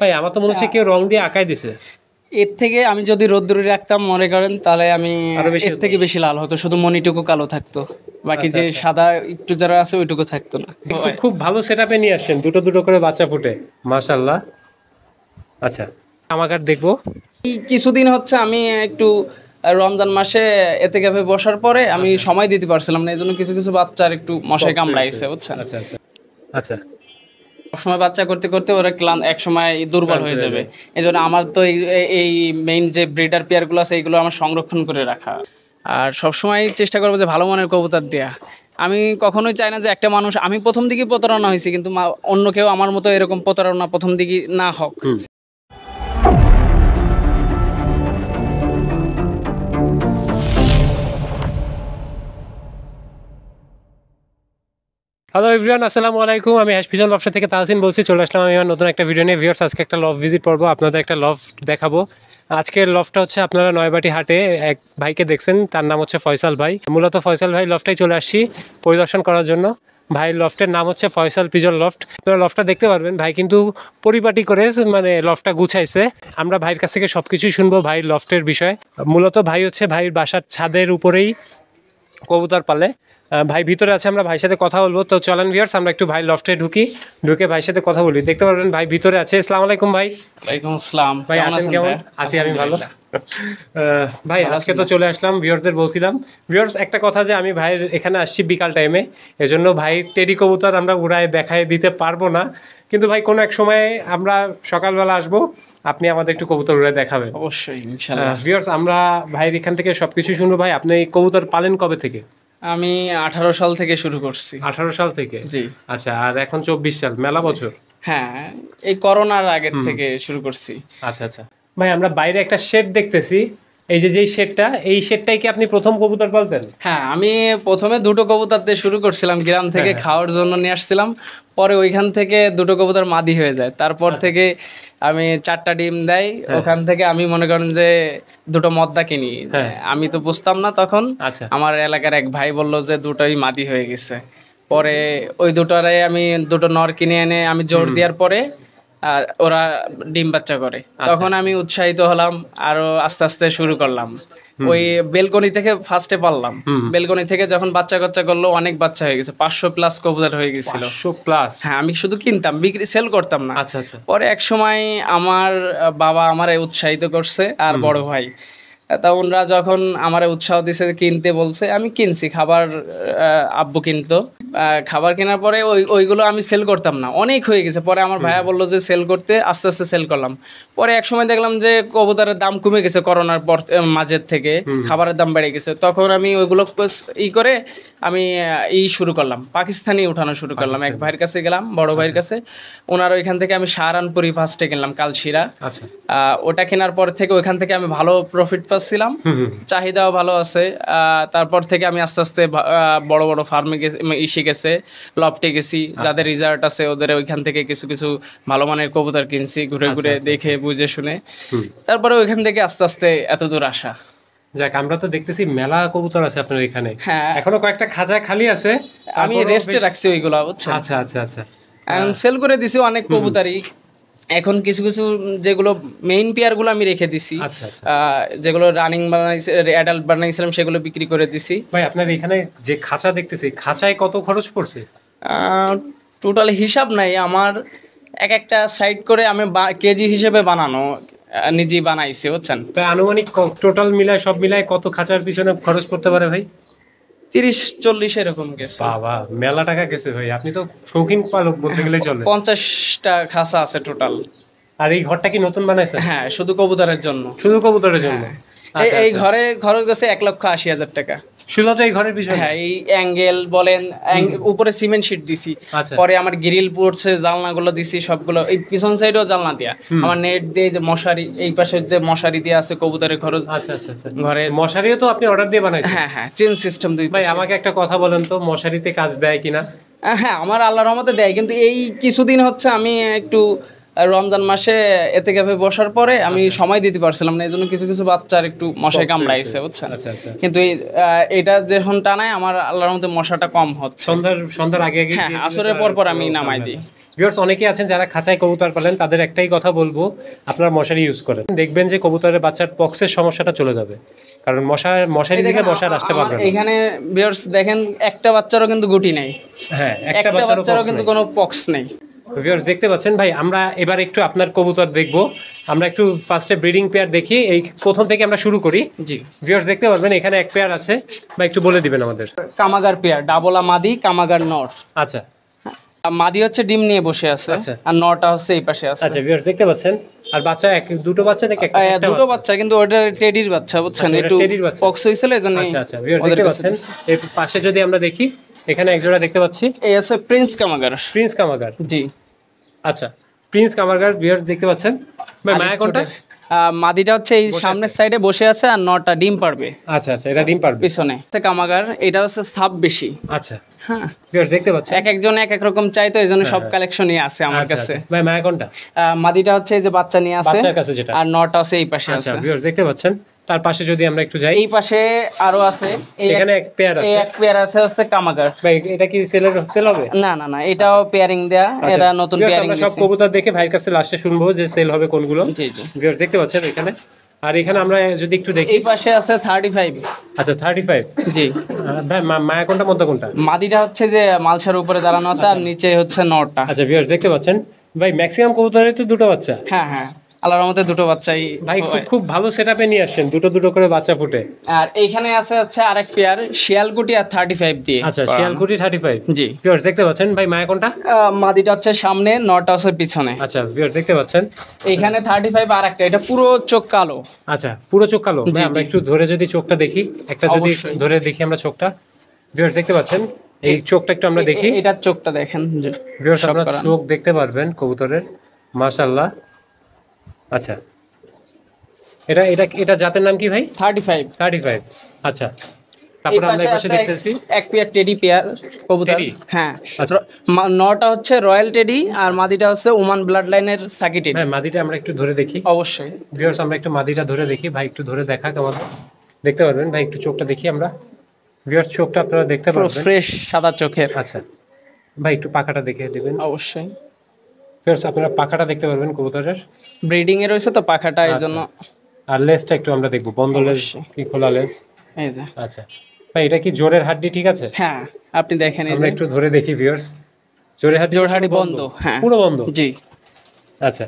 ভাই আমার তো মনে হচ্ছে কেউ রং দিয়ে আঁকাই দিছে। এর থেকে আমি যদি রোদ্দুরে রাখতাম মনে করেন, তাহলে আমি আরো বেশি এর থেকে বেশি লাল হতো, শুধু মনিটুকু কালো থাকতো, বাকি যে সাদা একটু যারা আছে ওইটুকু থাকতো না। খুব খুব ভালো সেটআপে নিয়ে আসছেন, দুটো দুটো করে বাচ্চা ফুটে, মাশাআল্লাহ। আচ্ছা, আমাকে দেখবো। কিছুদিন হচ্ছে আমি একটু রমজান মাসে এতে ক্যাফে বসার পরে আমি সময় দিতে পারছিলাম না, এই জন্য কিছু কিছু বাচ্চার একটু মশায় কামড়াইছে, বুঝছেন। আচ্ছা আচ্ছা আচ্ছা। সবসময় বাচ্চা করতে করতে ওরা ক্লান্ত, এক সময় দুর্বল হয়ে যাবে। এই জন্য আমার তো এই মেইন যে ব্রিডার পেয়ারগুলো আছে এইগুলো আমার সংরক্ষণ করে রাখা, আর সবসময় চেষ্টা করবো যে ভালো মানের কবুতর দেয়া। আমি কখনোই চাই না যে একটা মানুষ, আমি প্রথম দিকে প্রতারণা হয়েছি, কিন্তু অন্য কেউ আমার মতো এরকম প্রতারণা প্রথম দিকে না হোক। হ্যালো এভরিওয়ান, আসসালামু আলাইকুম। আমি হ্যাশপিজন লফট থেকে তাহসিন বলছি। চলে আসলাম আমি আমার নতুন একটা ভিডিও নিয়ে। ভিউয়ার্স, আজকে একটা লফট ভিজিট করবো, আপনাদের একটা লফট দেখাবো। আজকের লফটটা হচ্ছে আপনারা নয়বাটি হাটে এক ভাইকে দেখছেন, তার নাম হচ্ছে ফয়সাল ভাই। মূলত ফয়সাল ভাই লফটাই চলে আসছি পরিদর্শন করার জন্য। ভাই লফটের নাম হচ্ছে ফয়সাল পিজন লফট। আপনারা লফটটা দেখতে পারবেন, ভাই কিন্তু পরিপাটি করে মানে লফটটা গুছাইছে। আমরা ভাইয়ের কাছ থেকে সব কিছুই শুনবো ভাই লফটের বিষয়ে। মূলত ভাই হচ্ছে ভাইয়ের বাসার ছাদের উপরেই কবুতর পালে। ভাই ভিতরে আছে, আমরা ভাইয়ের সাথে কথা বলবো। তো চলেন ভিউয়ার্স, আমরা একটু ভাই লফটে ঢুকে ভাইয়ের সাথে কথা বলি। দেখতে পারবেন ভাই ভিতরে আছে। আসসালামু আলাইকুম ভাই। ওয়ালাইকুম আসসালাম। ভাই আছেন কেমন? আছি আমি ভালো। ভাই আজকে তো চলে আসলাম, ভিউয়ার্সদের বলছিলাম। ভিউয়ার্স, একটা কথা যে আমি ভাইয়ের এখানে আসছি বিকাল টাইমে, এজন্য ভাই টেডি কবুতর আমরা উড়ায় দেখায় দিতে পারবো না, কিন্তু ভাই কোনো এক সময় আমরা সকালবেলা আসবো, আপনি আমাদের একটু কবুতর উড়ায় দেখাবেন অবশ্যই ইনশাআল্লাহ। ভিউয়ার্স, আমরা ভাইয়ের এখান থেকে সবকিছু শুনবো। ভাই আপনি এই কবুতর পালেন কবে থেকে? আমি 18 সাল থেকে শুরু করছি। 18 সাল থেকে? জি। আচ্ছা, আর এখন 24 সাল, মেলা বছর। হ্যাঁ, এই করোনার আগের থেকে শুরু করছি। আচ্ছা আচ্ছা। ভাই আমরা বাইরে একটা শেড দেখতেছি, এই যে যেই শেডটা, এই শেডটাই কি আপনি প্রথম কবুতর পালতেন? হ্যাঁ, আমি প্রথমে দুটো কবুতর দিয়ে শুরু করছিলাম, গ্রাম থেকে খাওয়ার জন্য নিয়ে আসছিলাম। পরে ওইখান থেকে দুটো কবুতর মাদি হয়ে যায়, তারপর থেকে আমি 4টা ডিম দেয়। ওখান থেকে আমি মনে করেন যে দুটো মদ্দা কিনি। আমি তো বুঝতাম না তখন। আচ্ছা। আমার এলাকার এক ভাই বলল যে দুটোই মাদি হয়ে গেছে। পরে ওই দুটোরে আমি দুটো নর কিনে এনে আমি জোর দেওয়ার পরে ওরা ডিম বাচ্চা করে। তখন আমি উৎসাহিত হলাম, আরো আস্তে আস্তে শুরু করলাম। ওই বেলকনি থেকে ফার্স্টে পারলাম, বেলকনি থেকে যখন বাচ্চা কাচ্চা করলো অনেক বাচ্চা হয়ে গেছে, 500 প্লাস কবুতর হয়ে গেছিল। 500 প্লাস? হ্যাঁ, আমি শুধু কিনতাম, বিক্রি সেল করতাম না। আচ্ছা আচ্ছা। পরে এক সময় আমার বাবা আমারে উৎসাহিত করছে, আর বড় ভাই, তা ওনারা যখন আমার উৎসাহ দিছে কিনতে বলছে, আমি কিনছি। খাবার আব্বু কিনতো, খাবার কেনার পরে ওইগুলো আমি সেল করতাম না, অনেক হয়ে গেছে। পরে আমার ভাইয়া বললো যে সেল করতে, আস্তে আস্তে সেল করলাম। পরে এক সময় দেখলাম যে কবুতরের দাম কমে গেছে করোনার পর, মাঝের থেকে খাবারের দাম বেড়ে গেছে। তখন আমি ওইগুলো করে আমি শুরু করলাম, পাকিস্তানি উঠানো শুরু করলাম। এক ভাইয়ের কাছে গেলাম, বড় ভাইয়ের কাছে, ওনার ওইখান থেকে আমি সাহারানপুরি ফার্স্টে কিনলাম, কালশিরা। আচ্ছা। ওটা কেনার পর থেকে ওইখান থেকে আমি ভালো প্রফিট পাচ্ছিলাম, চাহিদাও ভালো আছে। তারপর থেকে আমি আস্তে আস্তে বড় বড় ফার্মে শিখেছে, লফটে গেছি, যাদের রিজার্ট আছে ওদের ওইখান থেকে কিছু কিছু ভালো মানের কবুতর কিনছি, ঘুরে ঘুরে দেখে বুঝে শুনে। তারপরে ওইখান থেকে আস্তে আস্তে এত দূর আসা। যাক, আমরা তো দেখতেছি মেলা কবুতর আছে আপনার এখানে। হ্যাঁ, এখনো কয়েকটা খাঁচা খালি আছে, আমি রেস্টে রাখছি ওইগুলো, বুঝছেন। আচ্ছা আচ্ছা আচ্ছা। এখন সেল করে দিছি অনেক কবুতরই। এখন কিছু কিছু যেগুলো মেইন পেয়ার গুলো আমি রেখে দিছি, যেগুলো রানিং বানাইছি, অ্যাডাল্ট বানাইছিলাম, সেগুলো বিক্রি করে দিছি। ভাই আপনার এখানে যে খাঁচা দেখতেছি, খাঁচায় কত খরচ পড়ছে? টোটাল হিসাব নাই আমার, একটা সাইড করে আমি কেজি হিসেবে বানানো, নিজেই বানাইছি, বুঝছেন। আনুমানিক টোটাল মিলায়, সব মিলায় কত খাঁচার পিছনে খরচ পড়তে পারে ভাই? 30-40 এরকম গেছে। বাবা, মেলা টাকা গেছে ভাই, আপনি তো শৌখিন পালক বলতে গেলে চলে। 50টা খাঁচা আছে টোটাল। আর এই ঘরটা কি নতুন বানাইছেন? হ্যাঁ, শুধু কবুতরের জন্য। শুধু কবুতরের জন্য? এই ঘরে খরচ গেছে 1,80,000 টাকা শুধু এই ঘরের পিছনে? হ্যাঁ, এই অ্যাঙ্গেল বলেন, উপরে সিমেন্ট শীট দিছি, পরে আমার গ্রিল পড়ছে, জানলাগুলো দিছি সবগুলো, এই পিছন সাইডেও জানলা দিয়া, আমার নেট দিয়ে যে মশারি, এই পাশে যে মশারি দিয়ে আছে কবুতরের খরচ। আচ্ছা আচ্ছা আচ্ছা। ঘরে মশারিও তো আপনি অর্ডার দিয়ে বানাইছেন? হ্যাঁ হ্যাঁ, চেন সিস্টেম দুই। ভাই আমাকে একটা কথা বলেন তো, মশারিতে কাজ দেয় কিনা? হ্যাঁ, আমার আল্লাহর রহমতে দেয়, কিন্তু এই কিছুদিন হচ্ছে আমি একটু রমজান মাসে এতে ক্যাফে বসার পরে আমি সময় দিতে পারছিলাম না, এই জন্য কিছু কিছু বাচ্চার একটু মশায় কামড়াইছে, বুঝছেন। কিন্তু এটা যখন টানায় আমার আল্লাহর রহমতে মশাটা কম হচ্ছে। সন্ধ্যার আগে আগে? হ্যাঁ, আসরের পর পর আমি নামাই দিই। ভিউয়ার্স অনেকেই আছেন যারা খাঁচায় কবুতর পালেন, তাদের একটাই কথা বলবো, আপনারা মশারি ইউজ করেন, দেখবেন যে কবুতরের বাচ্চার পক্সের সমস্যাটা চলে যাবে, কারণ মশারি দিলে মশা আসতে পারবে না। এখানে ভিউয়ার্স দেখেন একটা বাচ্চারও কিন্তু গুটি নেই। হ্যাঁ, একটা বাচ্চারও কিন্তু কোনো পক্স নেই। ভিউয়ার্স দেখতে পাচ্ছেন ভাই, আমরা এবার একটু আপনার কবুতর দেখব। আমরা একটু ফার্স্টে ব্রিডিং পেয়ার দেখি, এই প্রথম থেকে আমরা শুরু করি। জি ভিউয়ার্স দেখতে পারবেন এখানে এক পেয়ার আছে, বা একটু বলে দিবেন আমাদের। কামাগার পেয়ার, ডাবলা মাদি, কামাগার নর। আচ্ছা, মাদি হচ্ছে ডিম নিয়ে বসে আছে, আচ্ছা। আর নরটা হচ্ছে এই পাশে আছে। আচ্ছা ভিউয়ার্স দেখতে পাচ্ছেন, আর বাচ্চা দুটো বাচ্চা নাকি একটা? দুটো বাচ্চা, কিন্তু ওটা টেডির বাচ্চা, বুঝছেন, আচ্ছা, একটু টেডির বাচ্চা। পক্স হয়েছিল এজন্য। আচ্ছা আচ্ছা ভিউয়ার্স দেখতে পাচ্ছেন, এর পাশে যদি আমরা দেখি এখানে এক জোড়া দেখতে পাচ্ছি, এই আছে প্রিন্স কামাগার। প্রিন্স কামাগার, জি আচ্ছা প্রিন্স কামাগার। ভিউয়ার্স দেখতে পাচ্ছেন ভাই, মায়া কোনটা? মাদিটা হচ্ছে এই সামনের সাইডে বসে আছে, আর নটা ডিম পারবে। আচ্ছা আচ্ছা, এটা ডিম পারবে পিছনে কামাগার। এটা হচ্ছে সাব বেশি। আচ্ছা হ্যাঁ ভিউয়ার্স দেখতে পাচ্ছেন, এক একজন এক এক রকম চাই, তো এইজন্য সব কালেকশনই আছে আমার আচ্ছা, কাছে। আচ্ছা। ভাই মায়া কোনটা? মাদিটা হচ্ছে এই যে বাচ্চা নিয়ে আছে, বাচ্চার কাছে যেটা, আর নটা আছে এই পাশে আচ্ছা আছে। ভিউয়ার্স দেখতে পাচ্ছেন, তার পাশে যদি আমরা একটু যাই, এই পাশে আরো আছে, এখানে এক পেয়ার এই আছে। এক পেয়ার আছে হচ্ছে কামাগার। ভাই এটা কি সেল হবে? না না না, এটাও পেয়ারিং দেয়া, এরা নতুন ভিউয়ার্স, পেয়ারিং আমরা সব কবুতর দেখে ভাইয়ের কাছে লাস্টে শুনবো যে সেল হবে কোনগুলো। জি জি। ভিউয়ার্স দেখতে পাচ্ছেন এখানে, আর এখানে আমরা যদি একটু দেখি, এই পাশে আছে 35। আচ্ছা 35। জি। ভাই মায়া কোনটা মধ্যে কোনটা? মাদিটা হচ্ছে যে মালসার উপরে দাঁড়ানো আছে, আর নিচে হচ্ছে নটটা। আচ্ছা ভিউয়ার্স দেখতে পাচ্ছেন ভাই, ম্যাক্সিমাম কবুতরের তো দুটো বাচ্চা। হ্যাঁ হ্যাঁ, আল্লাহর রহমতে দুটো বাচ্চাই ভাই খুব ভালো সেটআপে নিয়ে আসছেন, দুটো দুটো করে বাচ্চা ফুটে। আর এইখানে আছে হচ্ছে আরেক পেয়ার শিয়ালকুটি আর 35 দিয়ে। আচ্ছা শিয়ালকুটি 35। জি। ভিউয়ার্স দেখতে পাচ্ছেন ভাই, মায়া কোনটা? মাদিটা হচ্ছে সামনে, নটা হচ্ছে পিছনে। আচ্ছা ভিউয়ার্স দেখতে পাচ্ছেন এইখানে 35 আর একটা, এটা পুরো চোখ কালো। আচ্ছা পুরো চোখ কালো। ভাই আমরা একটু ধরে যদি চোখটা দেখি, একটা যদি অবশ্যই। ধরে দেখি আমরা চোখটা। ভিউয়ার্স দেখতে পাচ্ছেন এই চোখটা একটু আমরা দেখি। এটার চোখটা দেখেন। ভিউয়ার্স আপনারা চোখ দেখতে পারবেন কবুতরের, মাশাআল্লাহ। আচ্ছা এটা এটা এটা জাতের নাম কি ভাই? 35। 35। আচ্ছা, তারপর আমরা এই পাশে দেখতেছি এক পেয়ার টেডি পেয়ার কবুতর। হ্যাঁ, আচ্ছা নটা হচ্ছে রয়্যাল টেডি, আর মাদিটা হচ্ছে ওমান ব্লাড লাইনের সাকি টেডি। হ্যাঁ, মাদিটা আমরা একটু ধরে দেখি। অবশ্যই ভিউয়ার্স আমরা একটু মাদিটা ধরে দেখি, ভাই একটু ধরে দেখাক আমাদের, দেখতে পারবেন ভাই, একটু চোখটা দেখি আমরা। ভিউয়ার্স চোখটা আপনারা দেখতে পারবেন, ফ্রেশ সাদা চোখের। আচ্ছা ভাই একটু পাখাটা দেখে দিবেন। অবশ্যই ভিউয়ার্স আপনারা পাখাটা দেখতে পারবেন কবুতরের, ব্রিডিং এ রয়েছে তো পাখাটা, এইজন্য। আর লেজটা একটু আমরা দেখবো, বন্ধ লেজ কি খোলা লেজ? এই যে। আচ্ছা ভাই এটা কি জোরের হাড্ডি ঠিক আছে? হ্যাঁ, আপনি দেখেন, এই আমরা যে একটু ধরে দেখি ভিউয়ার্স, জোরের হাড্ডি বন্ধ। হ্যাঁ পুরো বন্ধ। জি। আচ্ছা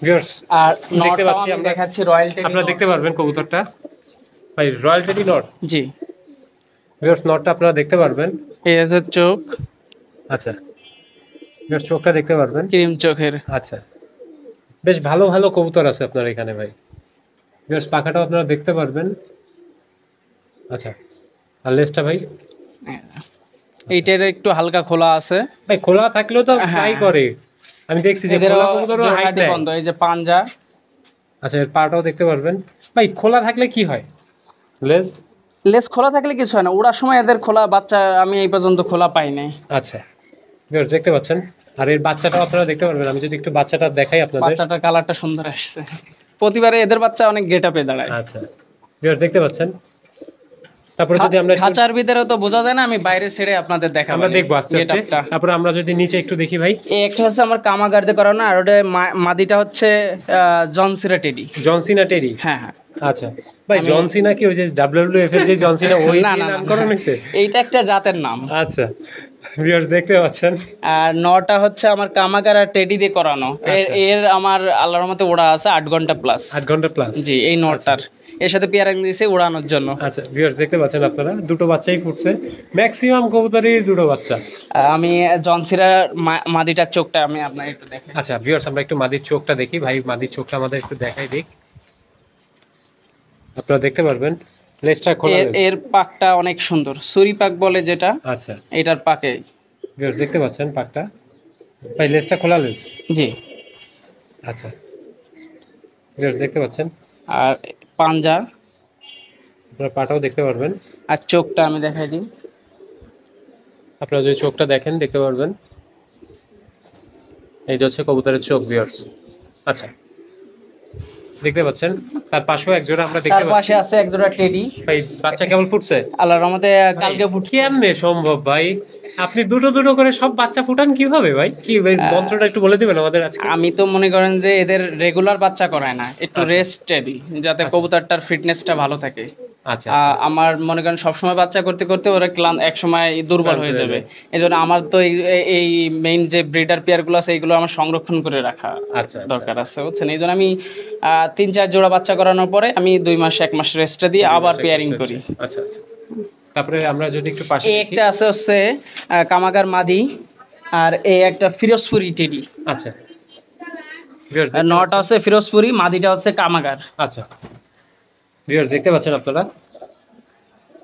ভিউয়ার্স আর দেখতে পাচ্ছি আমি আমরা, দেখাচ্ছি রয়্যাল টেডি। আপনারা দেখতে পারবেন কবুতরটা, ভাই royal teddy not. G. Viewers নটটা আপনারা দেখতে পারবেন, এই যে চোখ। আচ্ছা ভিউয়ার্স চোখটা দেখতে পারবেন, ক্রিম চোখের। আচ্ছা বেশ ভালো ভালো কবুতর আছে আপনার এখানে ভাই। ভিউয়ার্স পাখাটাও আপনারা দেখতে পারবেন। আচ্ছা আর লেজটা ভাই? এইটার একটু হালকা খোলা আছে। ভাই খোলা থাকলেও তো ফ্লাই করে, আমি দেখছি যে খোলা কবুতরও হাইট নেয়। বন্ধ, এই যে পাঞ্জা। আচ্ছা এর পাটাও দেখতে পারবেন। ভাই খোলা থাকলে কি হয়? লেজ লেজ খোলা থাকলে কিছু হয় না, ওড়ার সময় এদের খোলা, বাচ্চা আমি এই পর্যন্ত খোলা পাই নাই। আচ্ছা ভিউয়ার্স দেখতে পাচ্ছেন, আর এর বাচ্চাটাও আপনারা দেখতে পারবেন। আমি যদি একটু বাচ্চাটা দেখাই আপনাদের, বাচ্চাটার কালারটা সুন্দর আসছে। প্রতিবারে এদের বাচ্চা অনেক গেটআপে দাঁড়ায়। আচ্ছা ভিউয়ার্স দেখতে পাচ্ছেন। তারপরে যদি আমরা খাঁচার ভিতরে তো বোঝা যায় না, আমি বাইরে ছেড়ে আপনাদের দেখাবো, আমরা দেখবো আস্তে আস্তে। তারপরে আমরা যদি নিচে একটু দেখি ভাই, এই একটা হচ্ছে আমার কামাগারদে করানো, আর ওটা মাদিটা হচ্ছে জনসিরা টেডি। John Cena teddy. হ্যাঁ হ্যাঁ। আচ্ছা ভাই জনসিনা কি ওই যে ডাব্লিউডব্লিউএফ এর যে জনসিনা ওই নামকরণ হয়েছে? এইটা একটা জাতের নাম। আচ্ছা ভিউয়ার্স দেখতে পাচ্ছেন। আর নটা হচ্ছে আমার কামাগার আর টেডি দিয়ে করানো। এর আমার আল্লাহর রহমতে ওড়া আছে 8 ঘন্টা প্লাস। 8 ঘন্টা প্লাস? জি, এই নটার এর সাথে পেয়ারিং দিয়েছে উড়ানোর জন্য। আচ্ছা ভিউয়ার্স দেখতে পাচ্ছেন আপনারা, দুটো বাচ্চাই ফুটছে, ম্যাক্সিমাম কবুতরই দুটো বাচ্চা। আমি জনসিরার মাদিটার চোখটা আমি আপনার একটু দেখাই। আচ্ছা ভিউয়ার্স আমরা একটু মাদির চোখটা দেখি ভাই, মাদির চোখটা আমাদের একটু দেখাই দিক, আপনারা দেখতে পারবেন। লেজটা খোলা, এর পাকটা অনেক সুন্দর, সুরি পাক বলে যেটা। আচ্ছা এটার পাকে ভিউয়ার্স দেখতে পাচ্ছেন পাকটা, ভাই লেজটা খোলা লেজ। জি। আচ্ছা ভিউয়ার্স দেখতে পাচ্ছেন, আর পাঞ্জা, আপনারা পাটাও দেখতে পারবেন। আর চোখটা আমি দেখাই দিই, আপনারা যদি চোখটা দেখেন দেখতে পারবেন, এই যে হচ্ছে কবুতরের চোখ ভিউয়ার্স। আচ্ছা দেখতে পাচ্ছেন, তার পাশেও এক জোড়া আমরা দেখতে তার পাচ্ছি। পাশে আছে এক জোড়া টেডি। ভাই বাচ্চা কেবল ফুটছে? আল্লাহর রহমতে কালকে ফুটছে। কেমনে সম্ভব ভাই? আপনি দুটো দুটো করে সব বাচ্চা ফুটান কিভাবে ভাই? কি ভাই, মন্ত্রটা একটু বলে দিবেন আমাদের আজকে? আমি তো মনে করেন যে এদের রেগুলার বাচ্চা করায় না, একটু রেস্টে দিই যাতে কবুতরটার ফিটনেসটা ভালো থাকে। আচ্ছা আমার মনে করেন সবসময় বাচ্চা করতে করতে ওরা ক্লান্ত, এক সময় দুর্বল হয়ে যাবে। এই জন্য আমার তো এই মেইন যে ব্রিডার পেয়ারগুলো আছে এইগুলো আমার সংরক্ষণ করে রাখা আচ্ছা দরকার আছে, বুঝছেন? এই জন্য আমি 3-4 জোড়া বাচ্চা করানোর পরে আমি 2 মাস 1 মাস রেস্টে দিয়ে আবার পেয়ারিং করি। আচ্ছা আচ্ছা। তারপরে আমরা যদি একটু পাশে এই একটা আছে হচ্ছে কামাগার মাদি, আর এই একটা ফিরোজপুরি টেডি। আচ্ছা, নটা হচ্ছে ফিরোজপুরি, মাদিটা হচ্ছে কামাগার। আচ্ছা ভিউয়ার্স দেখতে পাচ্ছেন আপনারা,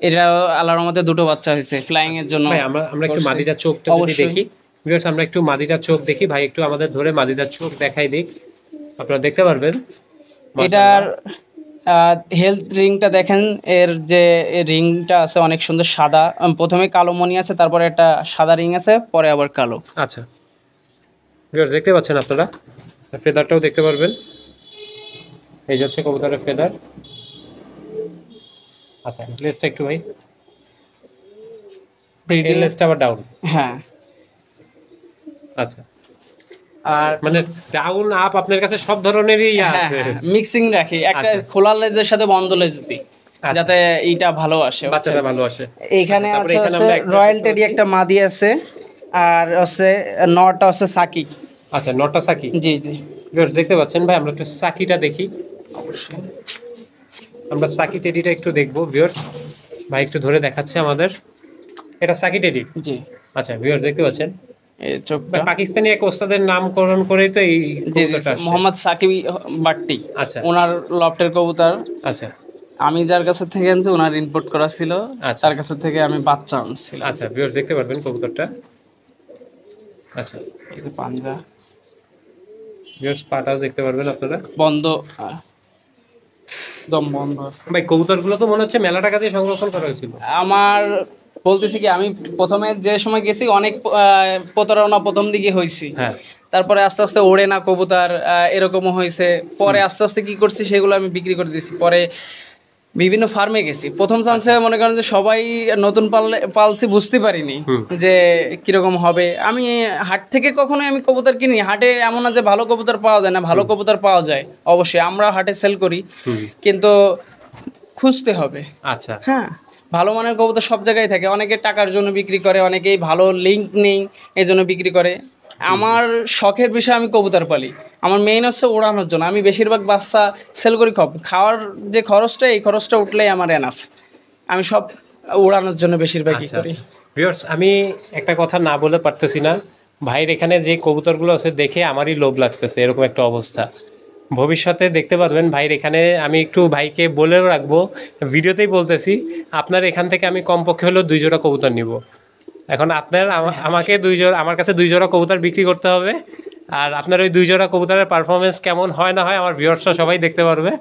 এটা আল্লাহর রহমতে দুটো বাচ্চা হয়েছে ফ্লাইং এর জন্য। ভাই আমরা একটু মাদিটার চোখটা যদি দেখি ভিউয়ার্স, আমরা একটু মাদিটার চোখ দেখি ভাই, একটু আমাদের ধরে মাদিটার চোখ দেখাই দিক, আপনারা দেখতে পারবেন। এটার হেলথ রিংটা দেখেন, এর যে রিংটা আছে অনেক সুন্দর সাদা, প্রথমে কালো মণি আছে, তারপরে একটা সাদা রিং আছে, পরে আবার কালো। আচ্ছা ভিউয়ার্স দেখতে পাচ্ছেন আপনারা, ফেদারটাও দেখতে পারবেন, এই যে হচ্ছে কবুতরের ফেদার। আচ্ছা লেজটা একটু ভাই, লেজটা আবার ডাউন। হ্যাঁ, আচ্ছা, আর মানে ডাউন আপ আপনার কাছে সব ধরনেরই আছে, মিক্সিং রাখি, একটা খোলা লেজের সাথে বন্ধ লেজ দিই যাতে এইটা ভালো আসে, বাচ্চাটা ভালো আসে। এইখানে আছে রয়্যাল টেডি একটা মাদি আছে, আর হচ্ছে নটা হচ্ছে সাকি। আচ্ছা নটা সাকি, জি জি ভিউয়ার্স দেখতে পাচ্ছেন ভাই, আমরা একটু সাকিটা দেখি, আমরা সাকি টেডিটা একটু দেখবো ভিউয়ার্স, ভাই একটু ধরে দেখাচ্ছে আমাদের, এটা সাকি টেডি। জি আচ্ছা ভিউয়ার্স দেখতে পাচ্ছেন, এই চোখটা পাকিস্তানি এক ওস্তাদের নামকরণ করেই তো এই কবুতরটা আসছে। মোহাম্মদ সাকিব বাট্টি, আচ্ছা ওনার লফটের কবুতর। আচ্ছা আমি যার কাছে থেকে আনছি ওনার ইনপুট করা ছিল, তার কাছে থেকে আমি বাচ্চা আনছি। আচ্ছা ভিউয়ার্স দেখতে পারবেন কবুতরটা। আচ্ছা এই যে পাঞ্জা, ভিউয়ার্স পাটাও দেখতে পারবেন আপনারা, বন্ধ, দম বন্ধ আছে। ভাই কবুতরগুলো তো মনে হচ্ছে মেলা টাকা দিয়ে সংরক্ষণ করা হয়েছিল। আমার বলতেছি কি, আমি প্রথমে যে সময় গেছি অনেক প্রতারণা প্রথম দিকে হয়েছি, হ্যাঁ তারপরে আস্তে আস্তে ওড়ে না কবুতর, এরকমও হয়েছে। পরে আস্তে আস্তে কি করছি সেগুলো আমি বিক্রি করে দিছি। পরে বিভিন্ন ফার্মে গেছি, প্রথম চান্সে মনে করেন যে সবাই নতুন পালছি, বুঝতে পারিনি যে কিরকম হবে। আমি হাট থেকে কখনোই আমি কবুতর কিনি, হাটে এমন না যে ভালো কবুতর পাওয়া যায় না, ভালো কবুতর পাওয়া যায় অবশ্যই, আমরা হাটে সেল করি, কিন্তু খুঁজতে হবে। আচ্ছা হ্যাঁ, ভালো মানের কবুতর সব জায়গায় থাকে, অনেকে টাকার জন্য বিক্রি করে, অনেকেই ভালো লিঙ্ক নেই এই জন্য বিক্রি করে। আমার শখের বিষয়, আমি কবুতর পালি, আমার মেইন হচ্ছে ওড়ানোর জন্য। আমি বেশিরভাগ বাচ্চা সেল করি, খাওয়ার যে খরচটা, এই খরচটা উঠলেই আমার এনাফ। আমি সব ওড়ানোর জন্য বেশিরভাগই করি। ভিউয়ার্স আমি একটা কথা না বলে পারতেছি না, ভাইয়ের এখানে যে কবুতরগুলো আছে দেখে আমারই লোভ লাগতেছে, এরকম একটা অবস্থা। ভবিষ্যতে দেখতে পারবেন ভাইয়ের এখানে, আমি একটু ভাইকে বলেও রাখবো, ভিডিওতেই বলতেছি, আপনার এখান থেকে আমি কমপক্ষে হলেও 2 জোড়া কবুতর নিব। এখন আপনার আমাকে 2 জোড়া, আমার কাছে 2 জোড়া কবুতর বিক্রি করতে হবে, আর আপনার ওই 2 জোড়া কবুতরের পারফরমেন্স কেমন হয় না হয় আমার ভিউয়ার্সরা সবাই দেখতে পারবে।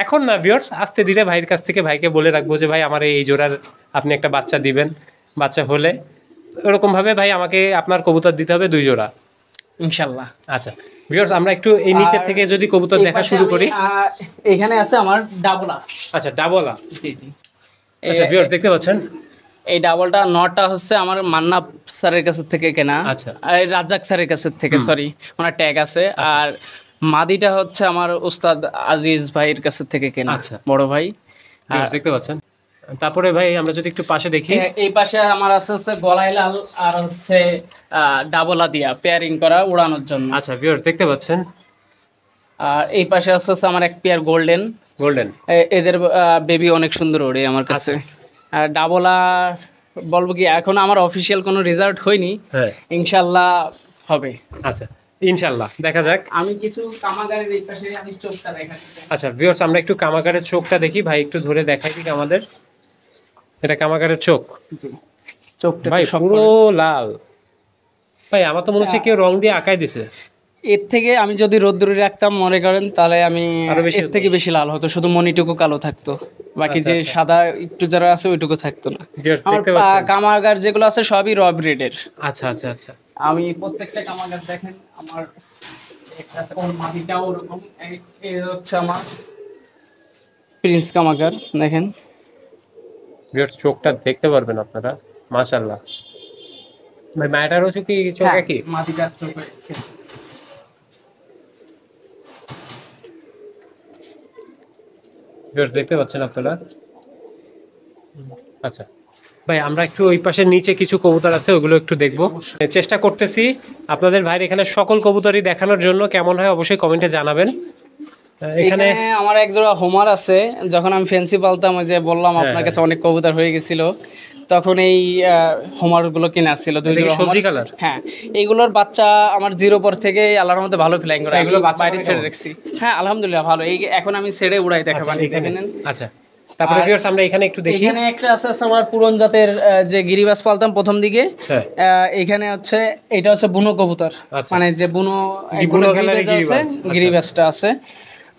এখন না ভিউয়ার্স, আস্তে ধীরে ভাইয়ের কাছ থেকে ভাইকে বলে রাখবো যে ভাই আমার এই জোড়ার আপনি একটা বাচ্চা দিবেন, বাচ্চা হলে ওরকমভাবে ভাই আমাকে আপনার কবুতর দিতে হবে 2 জোড়া ইনশাল্লাহ। আচ্ছা ভিউয়ার্স আমরা একটু এই নিচের থেকে যদি কবুতর দেখা শুরু করি, এখানে আছে আমার ডাবলা। আচ্ছা ডাবলা, জি জি। আচ্ছা ভিউয়ার্স দেখতে পাচ্ছেন, এই ডাবলটা নটা হচ্ছে আমার মান্না স্যারের কাছ থেকে কেনা, আচ্ছা রাজ্জাক স্যারের কাছ থেকে, সরি ওনার ট্যাগ আছে। আর মাদিটা হচ্ছে আমার উস্তাদ আজিজ ভাইয়ের কাছ থেকে কেনা, আচ্ছা বড় ভাই। দেখতে পাচ্ছেন। তারপরে ভাই আমরা যদি একটু পাশে দেখি, এই পাশে আমার আছে হচ্ছে গলায় লাল, আর হচ্ছে ডাবলা দিয়া পেয়ারিং করা উড়ানোর জন্য। আচ্ছা ভিউয়ার্স দেখতে পাচ্ছেন। আর এই পাশে আছে হচ্ছে আমার এক পেয়ার গোল্ডেন। এদের বেবি অনেক সুন্দর ওড়ে আমার কাছে। আর ডাবলা বলবো কি, এখন আমার অফিসিয়াল কোনো রেজাল্ট হয়নি, ইনশাল্লাহ হবে। আচ্ছা ইনশাল্লাহ দেখা যাক। আমি কিছু কামাগারের এই পাশে আমি চোখটা দেখাচ্ছি। আচ্ছা ভিউয়ার্স আমরা একটু কামাগারের চোখটা দেখি, ভাই একটু ধরে দেখাই দিক আমাদের, এটা কামাগারের চোখ। চোখটা ভাই পুরো লাল, ভাই আমার তো মনে হচ্ছে কেউ রং দিয়ে আঁকাই দিছে। এর থেকে আমি যদি রোদ্দুরে রাখতাম মনে করেন, তাহলে আমি এর থেকে বেশি লাল হতো, শুধু মনিটুকু কালো থাকতো, বাকি যে সাদা একটু যারা আছে ওইটুকু থাকতো না। আমার কামাগার যেগুলো আছে সবই র ব্রিডের। আচ্ছা আচ্ছা আচ্ছা। আমি প্রত্যেকটা কামাগার দেখেন, আমার একটা আছে, ওর মাটিটাও ওরকম। এই হচ্ছে আমার প্রিন্স কামাগার, দেখেন ভিউয়ার্স চোখটা দেখতে পারবেন আপনারা, মাশাআল্লাহ ভাই মায়াটারও কি চোখ হ্যাঁ, একই? মাদিটার চোখ আছে। ভিউয়ার্স দেখতে পাচ্ছেন আপনারা। আচ্ছা ভাই আমরা একটু ওই পাশের নিচে কিছু কবুতর আছে ওগুলো একটু দেখবো, চেষ্টা করতেছি আপনাদের ভাইয়ের এখানে সকল কবুতরই দেখানোর জন্য। কেমন হয় অবশ্যই কমেন্টে জানাবেন। এখানে এখানে আমার এক জোড়া হোমার আছে, যখন আমি ফেন্সি পালতাম, ওই যে বললাম হ্যাঁ, আপনার কাছে অনেক কবুতর হয়ে গেছিল, তখন এই হোমার গুলো কিনা ছিল, দুই এটা কি জোড়া হোমার সবজি আছে। কালার? হ্যাঁ, এইগুলোর বাচ্চা আমার জিরো পর থেকে আল্লাহর মধ্যে ভালো ফ্লাইং করে, এগুলো এগুলো বাচ্চা বাইরে করে ছেড়ে কেমন? রাখছি। হ্যাঁ আলহামদুলিল্লাহ ভালো, এই এখন আমি ছেড়ে উড়াই আচ্ছা, দেখাবানি, এখানে দেখে নেন। আচ্ছা তারপরে আর ভিউয়ার্স আমরা এখানে একটু দেখি। এখানে একটা আছে আমার পুরন জাতের যে গিরিবাজ পালতাম প্রথম দিকে, হ্যাঁ। এখানে হচ্ছে এটা হচ্ছে বুনো কবুতর, আচ্ছা। মানে যে বুনো বুনো গিরিবাজ কালারের আছে, গিরিবাজ, আচ্ছা। গিরিবাজটা আছে।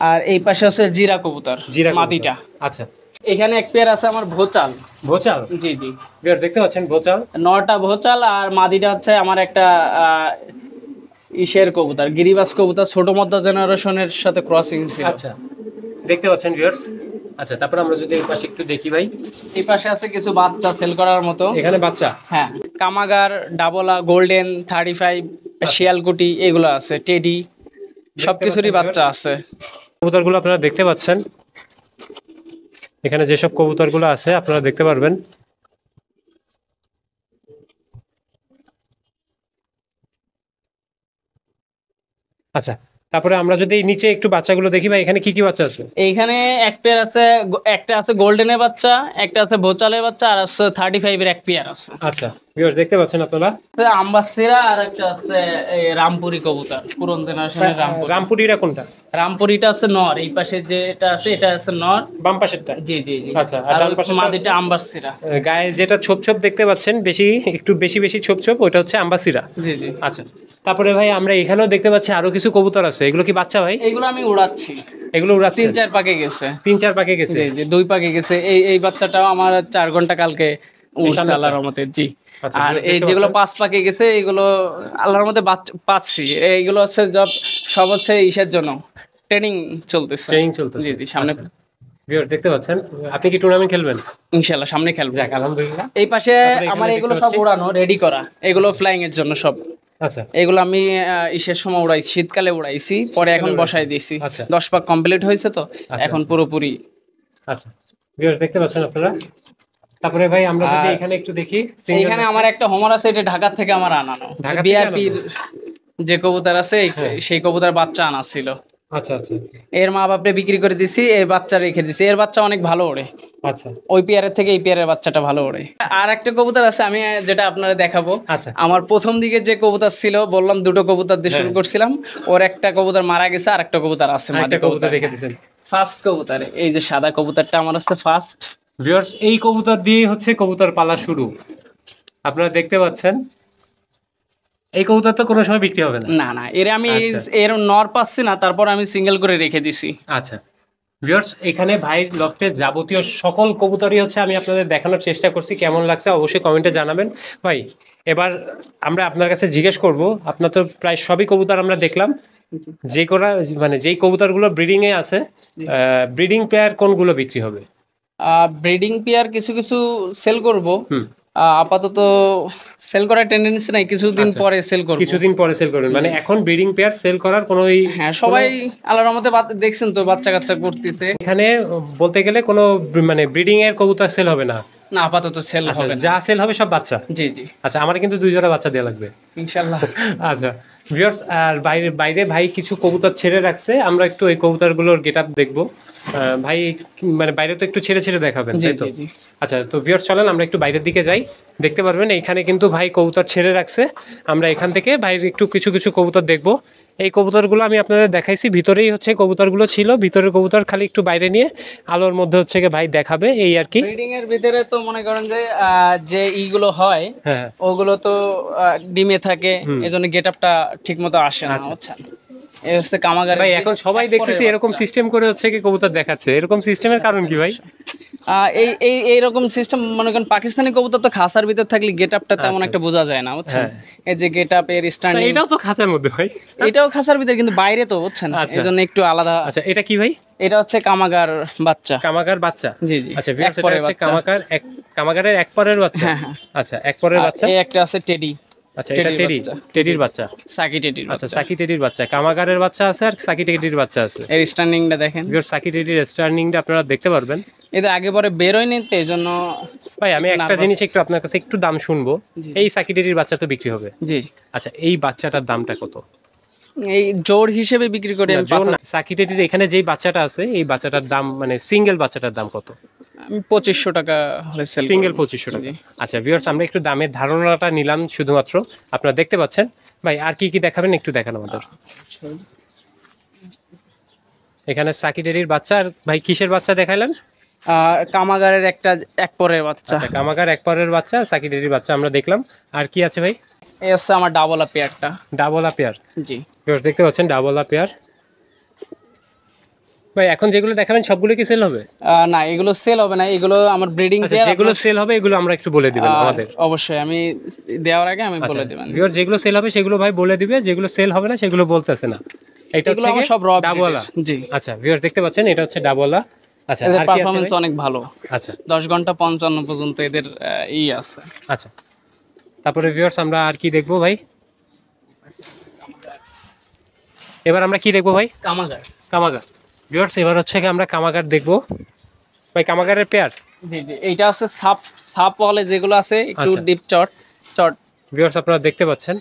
আর এই পাশে আছে জিরা কবুতর, জিরা কবুতর। মাদিটা। আচ্ছা এখানে এক পেয়ার আছে আমার ভোচাল। ভোচাল, জি জি, ভিউয়ার্স দেখতে পাচ্ছেন ভোচাল। নটা ভোচাল, আর মাদিটা হচ্ছে আমার একটা ইসের কবুতর, গিরিবাজ কবুতর, ছোট মধ্যা জেনারেশনের সাথে ক্রসিং ছিল। আচ্ছা দেখতে পাচ্ছেন ভিউয়ার্স। আচ্ছা তারপর আমরা যদি এই পাশে একটু দেখি ভাই, এই পাশে আছে কিছু বাচ্চা সেল করার মতো। এখানে বাচ্চা। হ্যাঁ, কামাগার, ডাবলা, গোল্ডেন 35, শিয়ালকুটি, এগুলো আছে, টেডি, সবকিছুরই বাচ্চা আছে। কবুতরগুলো আপনারা দেখতে পাচ্ছেন, এখানে যেসব কবুতরগুলো আছে আপনারা দেখতে পারবেন। আচ্ছা তারপরে আমরা যদি এই নিচে একটু বাচ্চাগুলো দেখি ভাই, এখানে কি কি বাচ্চা আছে? এইখানে এক পেয়ার আছে, একটা আছে গোল্ডেনের বাচ্চা, একটা আছে ভোচালের বাচ্চা, আর আছে 35-এর এক পেয়ার আছে। আচ্ছা ভিউয়ার্স দেখতে পাচ্ছেন আপনারা। আম্বাসিরা, আর একটা আছে এই রামপুরি কবুতর, পুরন জেনারেশনের রামপুরি। রামপুরিটা কোনটা? রামপুরিটা আছে নর, এই পাশে যেটা আছে এটা আছে নর। বাম পাশেরটা? জি জি জি। আচ্ছা, আর আর ডান ওই পাশেরটা মাদিটা আম্বাসিরা। গায়ে যেটা ছোপ ছোপ দেখতে পাচ্ছেন, বেশি একটু বেশি বেশি ছোপ ছোপ, ওটা হচ্ছে আম্বাসিরা। জি জি। আচ্ছা তারপরে ভাই আমরা এখানেও দেখতে পাচ্ছি আরো কিছু কবুতর আছে, এগুলো কি বাচ্চা ভাই? এইগুলো আমি উড়াচ্ছি, এগুলো উড়াচ্ছেন? 3-4 পাকে গেছে। 3-4 পাকে গেছে? জি জি, 2 পাকে গেছে। এই বাচ্চাটাও আমার 4 ঘন্টা কালকে উঠছে সামনেরটা? আল্লাহর রহমতে। জি। আচ্ছা, আর দেখতে এই যেগুলো পাচ্ছেন? 5 পাকে গেছে, এইগুলো আল্লাহর মধ্যে পাচ্ছি। এইগুলো হচ্ছে সব হচ্ছে ইসের জন্য ট্রেনিং চলতেছে। ট্রেনিং চলতেছে। জি জি, সামনে ভিউয়ার দেখতে পাচ্ছেন, আপনি কি টুর্নামেন্ট খেলবেন? ইনশাআল্লাহ সামনে খেলবো। যাক আলহামদুলিল্লাহ। এই পাশে তারপরে এখানে আমার দেখতে এগুলো সব পাচ্ছি- উড়ানো রেডি করা, এগুলো ফ্লাইং এর জন্য সব। আচ্ছা এগুলো আমি ইসের সময় উড়াইছি, শীতকালে উড়াইছি, পরে এখন বসাই দিয়েছি। আচ্ছা। 10 পাক কমপ্লিট হয়েছে তো, আচ্ছা। এখন পুরোপুরি। আচ্ছা ভিউয়ার দেখতে পাচ্ছেন আপনারা। তারপরে ভাই আমরা যদি আর এখানে একটু দেখি, single এইখানে আমার একটা হোমার আছে, এটা ঢাকা থেকে আমার আনানো, ঢাকা থেকে বিআরপির যে কবুতর আছে, হ্যাঁ। সেই কবুতর বাচ্চা আনা ছিল। আচ্ছা আচ্ছা এর মা বাপরে বিক্রি করে দিছি, এর বাচ্চা রেখে দিছি। এর বাচ্চা অনেক ভালো ওড়ে, আচ্ছা ওই পেয়ারের থেকে এই পেয়ারের বাচ্চাটা ভালো ওড়ে। আর একটা কবুতর আছে, আমি যেটা আপনারা দেখাবো। আচ্ছা। আমার প্রথম দিকে যে কবুতর ছিল, বললাম দুটো কবুতর দিয়ে শুরু হ্যাঁ। করছিলাম, ওর একটা কবুতর মারা গেছে, আর একটা কবুতর আছে, একটা কবুতর রেখে দিয়েছেন। ফার্স্ট কবুতর এই যে সাদা কবুতরটা আমার আছে ফার্স্ট। ভিউয়ার্স এই কবুতর দিয়ে হচ্ছে কবুতর পালা শুরু, আপনারা দেখতে পাচ্ছেন। এই কবুতর তো কোনো সময় বিক্রি হবে না? না না, এর আমি আচ্ছা। এর নর পাচ্ছি না, তারপর আমি সিঙ্গেল করে রেখে দিছি। আচ্ছা ভিউয়ার্স এখানে ভাইয়ের লফটের যাবতীয় সকল কবুতরই হচ্ছে আমি আপনাদের দেখানোর চেষ্টা করছি, কেমন লাগছে অবশ্যই কমেন্টে জানাবেন। ভাই এবার আমরা আপনার কাছে জিজ্ঞেস করব, আপনার তো প্রায় সবই কবুতর আমরা দেখলাম, যে করা মানে যেই কবুতরগুলো ব্রিডিংয়ে আছে, ব্রিডিং পেয়ার কোনগুলো বিক্রি হবে? ব্রিডিং পেয়ার কিছু কিছু সেল করব, হুম। আপাতত সেল করার টেন্ডেন্সি নাই, কিছুদিন আচ্ছা। পরে সেল করব। কিছুদিন পরে সেল করবেন, মানে এখন ব্রিডিং পেয়ার সেল করার কোনো হ্যাঁ, সবাই আল্লাহর রহমতে দেখছেন তো বাচ্চা কাচ্চা করতেছে। এখানে বলতে গেলে কোনো মানে ব্রিডিং এর কবুতর সেল হবে না? না, আপাতত সেল আচ্ছা, হবে না। যা সেল হবে সব বাচ্চা? জি জি, আচ্ছা আমার কিন্তু 2 জোড়া বাচ্চা দেওয়া লাগবে ইনশাআল্লাহ। আচ্ছা ভিউয়ার্স, আর বাইরে বাইরে ভাই কিছু কবুতর ছেড়ে রাখছে, আমরা একটু এই কবুতরগুলোর গেটআপ দেখবো। ভাই মানে বাইরে তো একটু ছেড়ে ছেড়ে দেখাবেন, জি তাই তো? জি জি। আচ্ছা তো ভিউয়ার্স চলেন আমরা একটু বাইরের দিকে যাই, দেখতে পারবেন এইখানে কিন্তু ভাই কবুতর ছেড়ে রাখছে। আমরা এখান থেকে ভাইয়ের একটু কিছু কিছু কবুতর দেখবো। এই কবুতরগুলো আমি আপনাদের দেখাইছি, ভিতরেই হচ্ছে কবুতরগুলো ছিল, ভিতরের কবুতর খালি একটু বাইরে নিয়ে আলোর মধ্যে হচ্ছে ভাই দেখাবে, এই আর কি। ব্রিডিং এর ভিতরে তো মনে করেন যে যে ইগুলো হয়, হ্যাঁ ওগুলো তো ডিমে থাকে, এজন্য গেটআপটা ঠিকমতো আসে না, আচ্ছা। বুঝছেন? এই হচ্ছে কামাগার। ভাই এখন সবাই দেখতেছি এরকম সিস্টেম করে হচ্ছে কি কবুতর দেখাচ্ছে, এরকম সিস্টেমের কারণ কি ভাই? এই এই এইরকম সিস্টেম মনে করেন পাকিস্তানি কবুতর তো খাসার ভিতর থাকলে গেটআপটা তেমন আচ্ছা। একটা বোঝা যায় না, বুঝছেন? এই যে গেটআপ এর না, স্ট্যান্ডিং, এটাও তো খাঁচার মধ্যে ভাই। এটাও খাসার ভিতর, কিন্তু বাইরে তো, বুঝছেন? আচ্ছা। এজন্য একটু আলাদা। আচ্ছা এটা কি ভাই? এটা হচ্ছে কামাগার বাচ্চা। কামাগার বাচ্চা? জি জি, আচ্ছা এক ভিউয়ার্স এটা পরের হচ্ছে বাচ্চা। কামাগারের এক পরের বাচ্চা? হ্যাঁ হ্যাঁ। আচ্ছা এক পরের আর বাচ্চা। এই একটা আছে টেডি। আচ্ছা এটা টেডি, টেডির বাচ্চা। সাকি টেডির আচ্ছা বাচ্চা। সাকি টেডির বাচ্চা, কামাগারের বাচ্চা আছে আর সাকি টেডির বাচ্চা আছে। এর স্ট্যান্ডিংটা দেখেন, ভিউয়ার্স সাকি টেডির স্টার্নিংটা আপনারা দেখতে পারবেন। এদের আগে পরে বেরোয়নি তো এই জন্য। ভাই আমি একটা জিনিস একটু আপনার কাছে একটু দাম শুনবো, এই সাকি টেডির বাচ্চা তো বিক্রি হবে। জি আচ্ছা এই বাচ্চাটার দামটা কত? এই জোড় হিসেবে বিক্রি করে সাকি টেডির এখানে যেই বাচ্চাটা আছে এই বাচ্চাটার দাম মানে সিঙ্গেল বাচ্চাটার দাম কত? আমি 2500 টাকা হলে সেল সিঙ্গেল 2500 টাকা। আচ্ছা ভিউয়ার্স আমরা একটু দামের ধারণাটা নিলাম শুধুমাত্র, আপনারা দেখতে পাচ্ছেন। ভাই আর কি কি দেখাবেন একটু দেখান আমাদের। এখানে সাকি টেডির বাচ্চা, আর ভাই কিসের বাচ্চা দেখাইলেন? কামাগারের একটা এক পরের বাচ্চা। আচ্ছা কামাগার এক পরের বাচ্চা, সাকি টেডির বাচ্চা আমরা দেখলাম। আর কি আছে ভাই? এই হচ্ছে আমার ডাবল আপ পেয়ারটা। Double pair. জি ভিউয়ার্স দেখতে পাচ্ছেন ডাবল পেয়ার। ভাই এখন যেগুলো দেখাবেন সবগুলো কি সেল হবে? না এগুলো সেল হবে না, এগুলো আমার ব্রিডিং পেয়ার। যেগুলো সেল হবে এগুলো আমরা একটু বলে দিবেন আমাদের। অবশ্যই আমি দেওয়ার আগে আমি বলে দিবেন। ভিউয়ার্স যেগুলো সেল হবে সেগুলো ভাই বলে দিবে, যেগুলো সেল হবে না সেগুলো বলতেছে না। এটা হচ্ছে আমার সব র ডাবল। জি আচ্ছা ভিউয়ার্স দেখতে পাচ্ছেন এটা হচ্ছে ডাবল। আচ্ছা এদের আর কি আছে? পারফরম্যান্স অনেক ভালো। আচ্ছা 10 ঘন্টা 55 পর্যন্ত এদের আছে। আচ্ছা তারপরে ভিউয়ার্স আমরা আর কি দেখবো ভাই? এবার আমরা কি দেখবো ভাই? কামাগার। কামাগার। ভিউয়ার্স এবার হচ্ছে কি আমরা কামাগার দেখবো। ভাই কামাগারের পেয়ার। জি জি এইটা আছে সাপ, সাপ ওয়ালে যেগুলো আছে একটু আচ্ছা। ডিপ চট চট। ভিউয়ার্স আপনারা দেখতে পাচ্ছেন।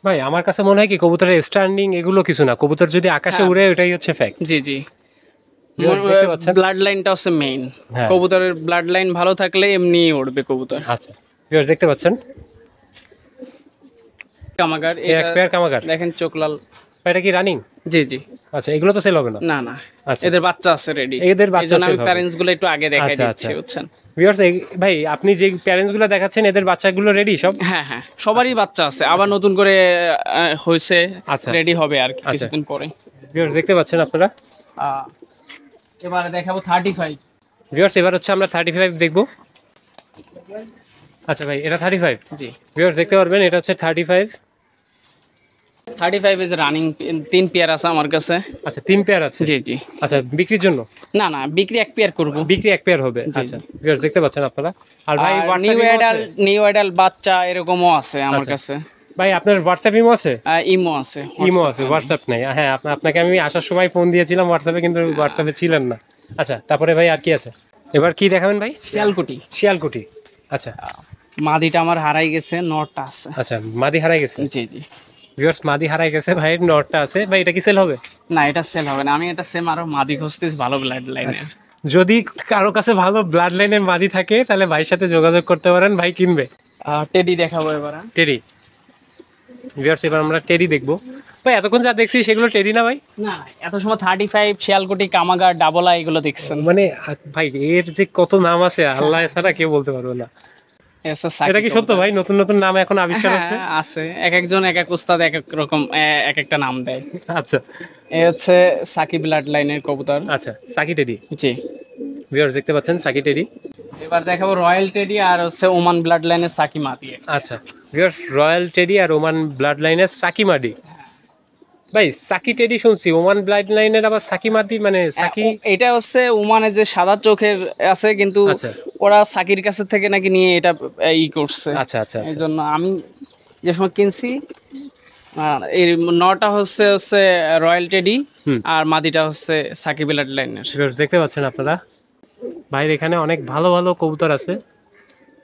ভাই আমার কাছে মনে হয় কি কবুতরের স্ট্যান্ডিং এগুলো কিছু না, কবুতর যদি আকাশে উড়ে ওটাই হচ্ছে ফ্যাক্ট। জি জি Viewers দেখতে পাচ্ছেন। ব্লাড লাইনটা হচ্ছে মেইন। হ্যাঁ। কবুতরের ব্লাড লাইন ভালো থাকলে এমনি উড়বে কবুতর। আচ্ছা ভিউয়ার্স দেখতে পাচ্ছেন কামাগার এই এক পেয়ার কামাগার। দেখেন চোখ লাল। এটা কি রানিং? জি জি আচ্ছা এগুলো তো সেল হবে না। না না আচ্ছা এদের বাচ্চা আছে রেডি। এদের বাচ্চা এইজন্য আমি sell হবে। প্যারেন্টস গুলো একটু আগে দেখাই আচ্ছা, দিচ্ছি আচ্ছা। বুঝছেন। ভিউয়ার্স ভাই আপনি যে প্যারেন্টস গুলো দেখাচ্ছেন এদের বাচ্চাগুলো রেডি সব? হ্যাঁ হ্যাঁ সবারই বাচ্চা আছে, আবার নতুন করে হয়েছে, আচ্ছা, রেডি হবে আর কি আচ্ছা। কিছুদিন পরে। ভিউয়ার্স দেখতে পাচ্ছেন আপনারা। এবারে দেখাবো 35। ভিউয়ার্স এবার হচ্ছে আমরা 35 দেখবো। আচ্ছা ভাই এটা 35। জি ভিউয়ার্স দেখতে পারবেন এটা হচ্ছে 35। 35 ইজ রানিং, 3 পেয়ার আছে আমার কাছে। আচ্ছা 3 পেয়ার আছে। জি জি আচ্ছা বিক্রির জন্য? না না বিক্রি 1 পেয়ার করব। বিক্রি 1 পেয়ার হবে। আচ্ছা ভিউয়ার্স দেখতে পাচ্ছেন আপনারা। আর ভাই নিউ অ্যাডাল্ট বাচ্চা এরকমও আছে আমার আচ্ছা। কাছে। ভাই আপনার হোয়াটসঅ্যাপ ইমো আছে? ইমো আছে। ইমো আছে, হোয়াটসঅ্যাপ নাই। হ্যাঁ আপনাকে আমি আসার সময় ফোন দিয়েছিলাম হোয়াটসঅ্যাপে, কিন্তু হোয়াটসঅ্যাপে ছিলেন না। আচ্ছা তারপরে ভাই আর কি আছে? এবার কি দেখাবেন ভাই? শিয়ালকুটি। শিয়ালকুটি। আচ্ছা মাদিটা আমার হারাই গেছে, নটটা আছে। আচ্ছা মাদি হারাই গেছে। জি জি ভিউয়ার্স মাদি হারাই গেছে, ভাই নটটা আছে। ভাই এটা কি সেল হবে? না এটা সেল হবে না, আমি এটা সেম আরো মাদি খুঁজতেছি ভালো ব্লাড লাইনের। যদি কারো কাছে ভালো ব্লাড লাইনের মাদি থাকে তাহলে ভাইয়ের সাথে যোগাযোগ করতে পারেন, ভাই কিনবে। টেডি দেখাবো এবার। টেডি। ভিউয়ার্স এবার আমরা টেডি দেখবো। ভাই এতক্ষণ যা দেখছি সেগুলো টেডি না ভাই? না এত সময় 35 শিয়ালকুটি কামাগার ডাবলা এগুলো দেখছেন। মানে ভাই এর যে কত নাম আছে আল্লাহ ছাড়া কেউ বলতে পারবে না। এটা কি সত্য ভাই? নতুন নতুন নাম এখন আবিষ্কার হচ্ছে? আছে, এক একজন এক এক উস্তাদ এক এক রকম এক একটা নাম দেয়। আচ্ছা এই হচ্ছে সাকি ব্লাড লাইনের কবুতর। আচ্ছা সাকি টেডি। জি ভিউয়ার্স দেখতে পাচ্ছেন সাকি টেডি। এবার দেখাবো রয়্যাল টেডি আর হচ্ছে ওমান ব্লাড লাইনের সাকি মাদি। আচ্ছা ভিউয়ার্স রয়্যাল টেডি আর ওমান ব্লাড লাইনের সাকি মাদি। ভাই সাকি টেডি শুনছি, ওমান ব্লাড লাইনের আবার সাকি মাদি মানে সাকি। এটা হচ্ছে ওমানের যে সাদা চোখের আছে, কিন্তু আচ্ছা ওরা সাকির কাছে থেকে নাকি নিয়ে এটা করছে। আচ্ছা আচ্ছা এই জন্য আমি যে সময় কিনছি এর নটা হচ্ছে রয়্যাল টেডি আর মাদিটা হচ্ছে সাকি ব্লাড লাইনের। দেখতে পাচ্ছেন আপনারা ভাইয়ের এখানে অনেক ভালো ভালো কবুতর আছে।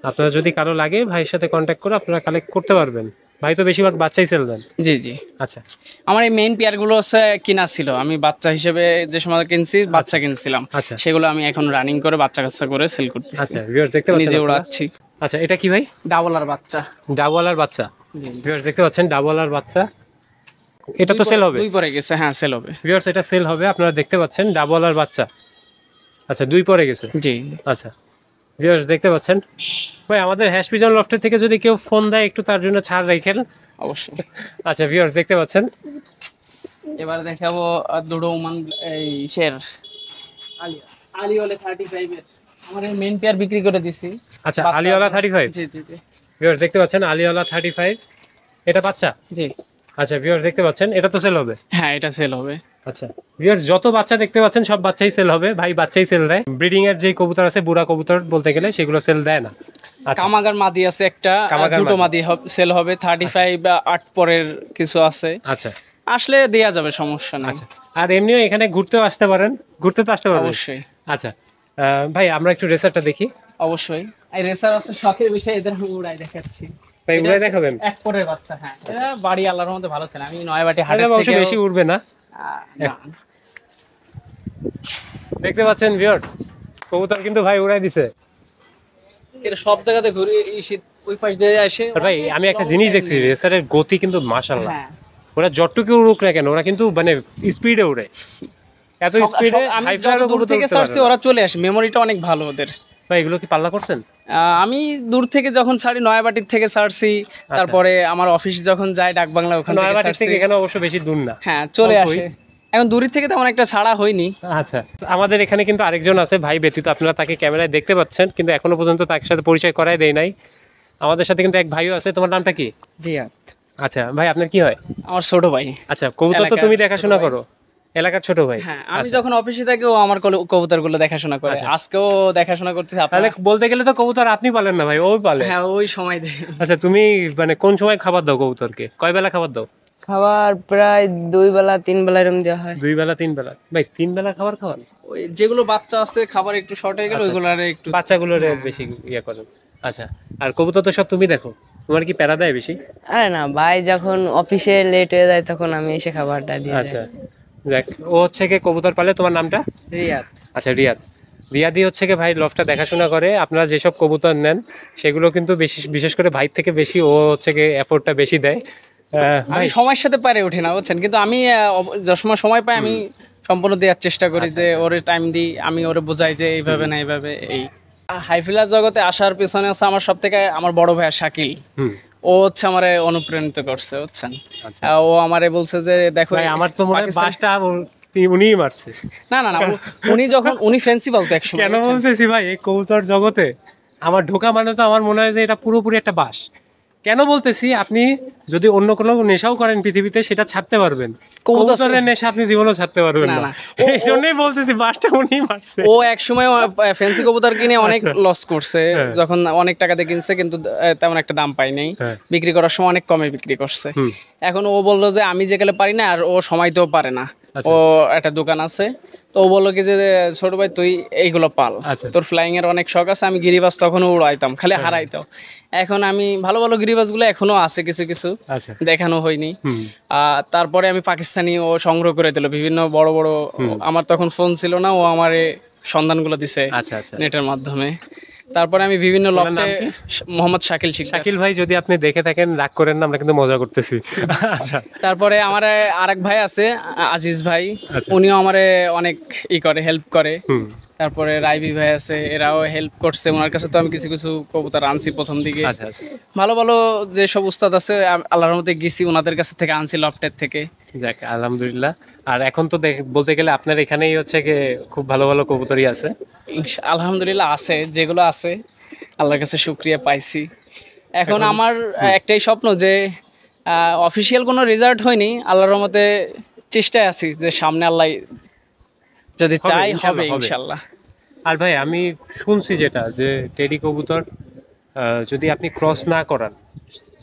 আপনারা যদি কারো লাগে ভাইয়ের সাথে কন্ট্যাক্ট করে আপনারা কালেক্ট করতে পারবেন। ভাই তো বেশিরভাগ বাচ্চাই সেল দেন। জি জি আচ্ছা আমার এই মেইন পেয়ারগুলো হচ্ছে কিনা ছিল, আমি বাচ্চা হিসেবে যে সময় কিনছি বাচ্চা কিনছিলাম। আচ্ছা সেগুলো আমি এখন রানিং করে বাচ্চা কাচ্চা করে সেল করতেছি। আচ্ছা ভিউয়ার্স দেখতে পাচ্ছেন নিজে আপনারা? উড়াচ্ছি। আচ্ছা এটা কি ভাই? ডাবলার বাচ্চা। ডাবলার বাচ্চা। ভিউয়ার্স দেখতে পাচ্ছেন ডাবলার বাচ্চা। এটা তো সেল হবে? 2 পরে গেছে। হ্যাঁ সেল হবে। ভিউয়ার্স এটা সেল হবে, আপনারা দেখতে পাচ্ছেন ডাবলার বাচ্চা। আচ্ছা 2 পরে গেছে। জি আচ্ছা ভিউয়ার্স দেখতে পাচ্ছেন। ভাই আমাদের হ্যাশ পিজন লফটের থেকে যদি কেউ ফোন দেয় একটু তার জন্য ছাড় রাখেন। অবশ্যই। আচ্ছা ভিউয়ার্স দেখতে পাচ্ছেন। এবার দেখাবো দুটো ওমান এই শের আলিওলে 35 এর আমার এই মেইন পেয়ার বিক্রি করে দিছি। আচ্ছা আলিওয়ালা 35। জি জি জি ভিউয়ার্স দেখতে পাচ্ছেন আলিওয়ালা 35। এটা বাচ্চা? জি আচ্ছা ভিউয়ার্স দেখতে পাচ্ছেন, এটা তো সেল হবে। হ্যাঁ এটা সেল হবে। আচ্ছা ভিউয়ার্স যত বাচ্চা দেখতে পাচ্ছেন সব বাচ্চাই সেল হবে, ভাই বাচ্চাই সেল দেয়। ব্রিডিং এর যে কবুতর আছে বুড়া কবুতর বলতে গেলে সেগুলো সেল দেয় না। আচ্ছা কামাগার মাদি আছে একটা, কামাগার দুটো মাদি। মাদি সেল হবে, 35 বা 8 পরের কিছু আছে, আচ্ছা আসলে দেয়া যাবে, সমস্যা নেই। আচ্ছা, আর এমনিও এখানে ঘুরতেও আসতে পারেন, ঘুরতে তো আসতে পারবেন অবশ্যই আচ্ছা ভাই আমরা একটু রেসারটা দেখি। অবশ্যই। এই রেসার আছে শখের বিষয়, এদের আমি উড়াই দেখাচ্ছি। ভাই উড়াই দেখাবেন? এক পরের বাচ্চা, হ্যাঁ এটা বাড়ি আল্লাহর মধ্যে ভালো ছিল। আমি নয়বাটি হাটের এটা অবশ্য থেকে বেশি উড়বে না। দেখতে পাচ্ছেন ভিউয়ার্স, কবুতর কিন্তু ভাই উড়াই দিছে। এটা সব জায়গাতে ঘুরে ওই পাশ দিয়ে আসে। আর ভাই আমি একটা জিনিস দেখছি, রেসারের গতি কিন্তু মাশাআল্লাহ, হ্যাঁ ওরা যতটুকু উড়ুক না কেন ওরা কিন্তু মানে স্পিডে উড়ে, এত স্পিডে আমি হাই যত ফ্লাইয়ারও দূর কবুতর থেকে উড়তে ছাড়ছি পারে না। ওরা চলে আসে, মেমোরিটা অনেক ভালো ওদের। ভাই এগুলো কি পাল্লা করছেন? আমি দূর থেকে যখন ছাড়ি নয়াবাটির থেকে ছাড়ছি, তারপরে আমার অফিস যখন যাই ডাক বাংলা ওখান থেকে নয়াবাড়ি ছাড়ছি। থেকে এখানে অবশ্য বেশি দূর না। হ্যাঁ চলে অল্পই। আসে, এখন দূরের থেকে তেমন একটা ছাড়া হয়নি। আচ্ছা আমাদের এখানে কিন্তু আরেকজন আছে ভাই ব্যতীত, আপনারা তাকে ক্যামেরায় দেখতে পাচ্ছেন কিন্তু এখনো পর্যন্ত তার সাথে পরিচয় করাই দেয় নাই। আমাদের সাথে কিন্তু এক ভাইও আছে, তোমার নামটা কি? রিয়াদ। আচ্ছা ভাই আপনার কি হয়? আমার ছোট ভাই। আচ্ছা কবুতর তো এলাকার তুমি ছোট দেখাশোনা ভাই। করো, এলাকার ছোট ভাই। হ্যাঁ আমি যখন অফিসে থাকি ও আমার কবুতরগুলো দেখাশোনা করে, আজকেও দেখাশোনা করতেছে। তাহলে বলতে গেলে তো কবুতর আপনি পালেন না ভাই, ওই পালে। হ্যাঁ ওই সময় দেয়। আচ্ছা তুমি মানে কোন সময় খাবার দাও কবুতরকে, কয় বেলা খাবার দাও? খাবার প্রায় 2 বেলা 3 বেলা এরকম দেওয়া হয়। 2 বেলা 3 বেলা? ভাই 3 বেলা খাবার খাওয়ান? ওই যেগুলো বাচ্চা আছে খাবার একটু শর্ট হয়ে গেল ওইগুলো একটু। বাচ্চাগুলোর বেশি ইয়ে করেন। আচ্ছা আর কবুতর তো সব তুমি দেখো, তোমার কি প্যারা দেয় বেশি? আরে না ভাই, যখন অফিসে লেট হয়ে যায় তখন আমি এসে খাবারটা দিয়ে আচ্ছা দেখ, ও হচ্ছে কি কবুতর পালে। তোমার নামটা? যাই। রিয়াদ। আচ্ছা রিয়াদ। রিয়াদি হচ্ছে কি ভাই লফটটা দেখাশোনা করে। আপনারা যেসব কবুতর নেন সেগুলো কিন্তু বিশেষ করে ভাই থেকে বেশি ও হচ্ছে কি এফোর্টটা বেশি দেয়। আমি সময়ের সাথে পারে ওঠে না বুঝছেন, কিন্তু আমি যে সময় পাই আমি সম্পূর্ণ দেওয়ার চেষ্টা করি, যে ওরে টাইম দিই, আমি ওরে বোঝাই যে এইভাবে না এইভাবে। এই হাইফিলার জগতে আসার পিছনে হচ্ছে আমার সব থেকে আমার বড় ভাইয়া শাকিল। ও হচ্ছে আমারে অনুপ্রাণিত করছে বুঝছেন। ও আমারে বলছে যে দেখো ভাই আমার তো মনে হয় বাসটা উনিই মারছে। না না না, উনি ফ্যান্সি বলতো একসময়। কেন বলতেছি ভাই, এই কবুতর জগতে আমার ঢোকা মানে তো আমার মনে হয় যে এটা পুরোপুরি একটা বাস। কেন বলতেছি, আপনি যদি অন্য কোনো নেশাও করেন পৃথিবীতে সেটা ছাড়তে পারবেন, কবুতরের নেশা আপনি জীবনেও ছাড়তে পারবেন না। এই জন্যই বলতেছি বাসটা উনি মারছে। ও এক সময় ফ্যান্সি কবুতর কিনে অনেক লস করছে, যখন অনেক টাকাতে কিনছে কিন্তু তেমন একটা দাম পাই নাই, বিক্রি করার সময় অনেক কমে বিক্রি করছে। এখন ও বললো যে আমি যেগুলো পারি না আর ও সময়তেও পারে না, ও একটা দোকান আছে, তো ও বললো কি যে ছোট ভাই তুই এইগুলো পাল, তোর ফ্লাইং এর অনেক শখ আছে। আমি গিরিবাস তখনও উড়াইতাম, খালি হারাইতো। এখন আমি ভালো ভালো গিরিবাস গুলো এখনো আছে কিছু কিছু, দেখানো হয়নি। তারপরে আমি পাকিস্তানি ও সংগ্রহ করে দিল বিভিন্ন বড় বড়, আমার তখন ফোন ছিল না, ও আমারে সন্ধানগুলো দিছে নেটের মাধ্যমে। তারপরে আমি বিভিন্ন লফটে মোহাম্মদ শাকিল শাকিল ভাই যদি আপনি দেখে থাকেন রাগ করেন না, আমরা কিন্তু মজা করতেছি। আচ্ছা তারপরে আমার আরেক ভাই আছে আজিজ ভাই, উনিও আমারে অনেক করে হেল্প করে। তারপরে রাইবি ভাই আছে, এরাও হেল্প করছে। ওনার কাছে তো আমি কিছু কিছু কবুতর আনছি প্রথম দিকে। ভালো ভালো যে সব উস্তাদ আছে আল্লাহর রহমতে গেছি, ওনাদের কাছে থেকে আনছি লফটের থেকে। যাক আলহামদুলিল্লাহ। আর এখন তো বলতে গেলে আপনার এখানেই হচ্ছে কি খুব ভালো ভালো কবুতরই আছে। আলহামদুলিল্লাহ আছে, যেগুলো আছে আল্লাহর কাছে শুকরিয়া পাইছি। এখন আমার একটাই স্বপ্ন যে অফিসিয়াল কোনো রেজাল্ট হয়নি, আল্লাহর রহমতে চেষ্টায় আছি যে সামনে আল্লাহ যদি চাই হবে ইনশাআল্লাহ। আর ভাই আমি শুনছি যেটা যে টেডি কবুতর যদি আপনি ক্রস না করান,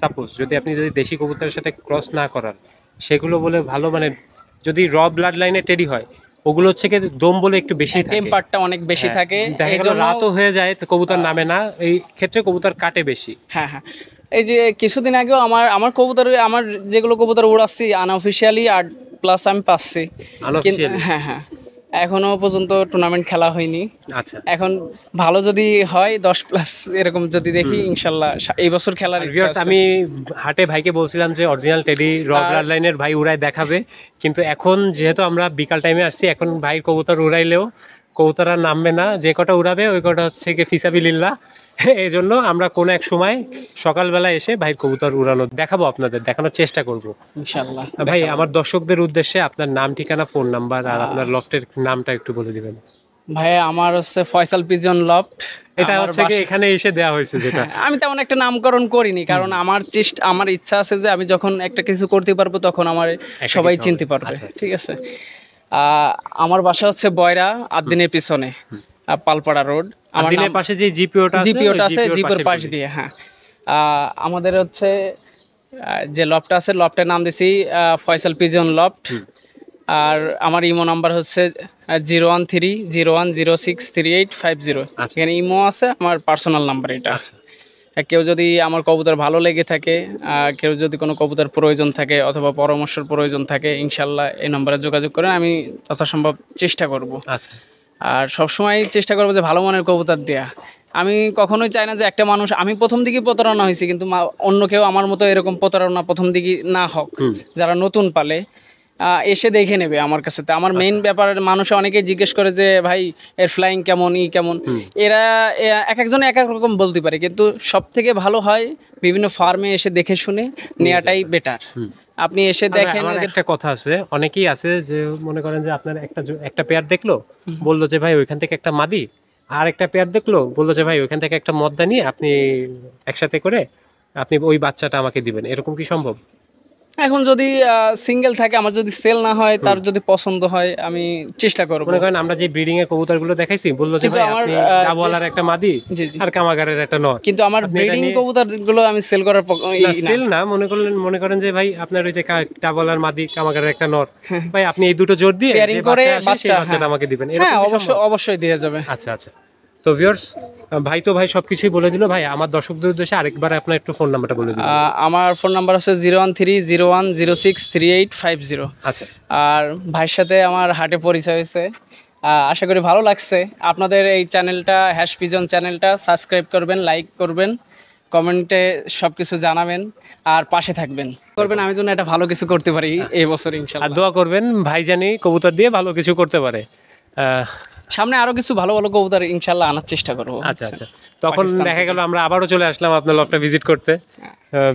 সাপোজ যদি আপনি দেশি কবুতরের সাথে ক্রস না করান, সেগুলো বলে ভালো মানে যদি র ব্লাড লাইনে টেডি হয় ওগুলো হচ্ছে কি দম বলে একটু বেশি থাকে, টেম্পারটা অনেক বেশি থাকে, এইজন্য রাতও হয়ে যায় তো কবুতর নামে না, এই ক্ষেত্রে কবুতর কাটে বেশি। হ্যাঁ হ্যাঁ, এই যে কিছুদিন আগেও আমার কবুতর, আমার যেগুলো কবুতর উড়াচ্ছি আনঅফিশিয়ালি 8+ আমি পাচ্ছি। হ্যাঁ হ্যাঁ, এখনো পর্যন্ত টুর্নামেন্ট খেলা হয়নি। আচ্ছা এখন ভালো যদি হয় 10+ এরকম যদি দেখি ইনশাল্লাহ এই বছর খেলার। আমি হাটে ভাইকে বলছিলাম যে অরিজিনাল টেডি র ব্লাড লাইনের ভাই উড়ায় দেখাবে, কিন্তু এখন যেহেতু আমরা বিকাল টাইমে আসছি, এখন ভাই কবুতর উড়াইলেও কবুতর আর নামবে না, যে কটা উড়াবে ওই কটা হচ্ছে কি ফিসাবিলিল্লাহ। এই জন্য আমরা কোনো এক সময় সকালবেলা এসে ভাই কবুতর উড়ানো দেখাবো, আপনাদের দেখানোর চেষ্টা করব ইনশাআল্লাহ। ভাই আমার দর্শকদের উদ্দেশ্যে আপনার নাম, ঠিকানা, ফোন নাম্বার আর আপনার লফটের নামটা একটু বলে দিবেন। ভাই আমার হচ্ছে ফয়সাল পিজন লফট। এটা হচ্ছে কি এখানে এসে দেয়া হয়েছে যেটা? আমি তেমন একটা নামকরণ করিনি, কারণ আমার ইচ্ছা আছে যে আমি যখন একটা কিছু করতে পারবো তখন আমার সবাই চিনতে পারবে। ঠিক আছে। আমার বাসা হচ্ছে বয়রা আদ্দিনের পিছনে, পালপাড়া রোড। আমার দিনের পাশে যে জিপিওটা আছে জিপিওর পাশ দিয়ে। হ্যাঁ, আমাদের হচ্ছে যে লফটটা আছে, লফটের নাম দিছি ফয়সাল পিজন লফট। আর আমার ইমো নাম্বার হচ্ছে 01301063850। এখানে ইমো আছে, আমার পার্সোনাল নাম্বার এটা। কেউ যদি আমার কবুতর ভালো লেগে থাকে, কেউ যদি কোনো কবুতর প্রয়োজন থাকে অথবা পরামর্শের প্রয়োজন থাকে, ইনশাল্লাহ এই নম্বরে যোগাযোগ করেন, আমি যথাসম্ভব চেষ্টা করব। আচ্ছা। আর সবসময় চেষ্টা করবো যে ভালো মানের কবুতর দেয়া। আমি কখনোই চাই না যে একটা মানুষ, আমি প্রথম দিকে প্রতারণা হয়েছি, কিন্তু অন্য কেউ আমার মতো এরকম প্রতারণা প্রথম দিকে না হোক। যারা নতুন পালে এসে দেখে নেবে আমার কাছে। তো আমার মেইন ব্যাপার, মানুষ অনেকেই জিজ্ঞেস করে যে ভাই এর ফ্লাইং কেমন, কেমন। এরা এক একজনে এক এক রকম বলতে পারে, কিন্তু সব থেকে ভালো হয় বিভিন্ন ফার্মে এসে দেখে শুনে নেওয়াটাই বেটার। আপনি এসে দেখেন। একটা কথা আছে, অনেকেই আছে যে মনে করেন যে আপনার একটা পেয়ার দেখলো, বললো যে ভাই ওইখান থেকে একটা মাদি, আর একটা পেয়ার দেখলো, বললো যে ভাই ওইখান থেকে একটা মদ্দা নিয়ে আপনি একসাথে করে আপনি ওই বাচ্চাটা আমাকে দিবেন, এরকম কি সম্ভব? এখন যদি সিঙ্গেল থাকে, আমার যদি সেল না হয়, তার যদি পছন্দ হয়, আমি চেষ্টা করব। মনে করেন আমরা যে ব্রিডিং এর কবুতরগুলো দেখাইছি, বললো যে ভাই আপনি ডাবওয়ালার একটা মাদি আর কামাগারের একটা নর, কিন্তু আমার ব্রিডিং কবুতরগুলো আমি সেল করার সেল না। মনে করেন যে ভাই আপনার ওই যে ডাবওয়ালার মাদি কামাগারের একটা নর, ভাই আপনি এই দুটো জোর দিয়ে পেয়ারিং করে বাচ্চাটা আমাকে দিবেন। হ্যাঁ, অবশ্যই দেয়া যাবে। আচ্ছা আচ্ছা। তো ভিউয়ার্স, ভাই সবকিছুই বলে দিল। ভাই আমার দর্শকদের উদ্দেশ্যে আরেকবার আপনার একটু ফোন নাম্বারটা বলে দিন। আমার ফোন নাম্বার হচ্ছে 01301063850। আচ্ছা। আর ভাইয়ের সাথে আমার হাটে পরিচয় হয়েছে, আশা করি ভালো লাগছে। আপনাদের এই চ্যানেলটা, হ্যাশ পিজন চ্যানেলটা সাবস্ক্রাইব করবেন, লাইক করবেন, কমেন্টে সব কিছু জানাবেন, আর পাশে থাকবেন করবেন, আমি যেন এটা ভালো কিছু করতে পারি এই বছর ইনশাআল্লাহ। আর দোয়া করবেন ভাই জানি কবুতর দিয়ে ভালো কিছু করতে পারে। সামনে আরো কিছু ভালো ভালো কবুতর ইনশাআল্লাহ আনার চেষ্টা করব। আচ্ছা আচ্ছা। তখন দেখা গেল আমরা আবারও চলে আসলাম আপনার লফটটা ভিজিট করতে।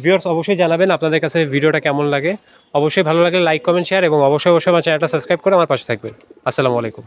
ভিউয়ার্স অবশ্যই জানাবেন আপনাদের কাছে ভিডিওটা কেমন লাগে। অবশ্যই ভালো লাগলে লাইক, কমেন্ট, শেয়ার এবং অবশ্যই আমার চ্যানেলটা সাবস্ক্রাইব করে আমার পাশে থাকবেন। আসসালামু আলাইকুম।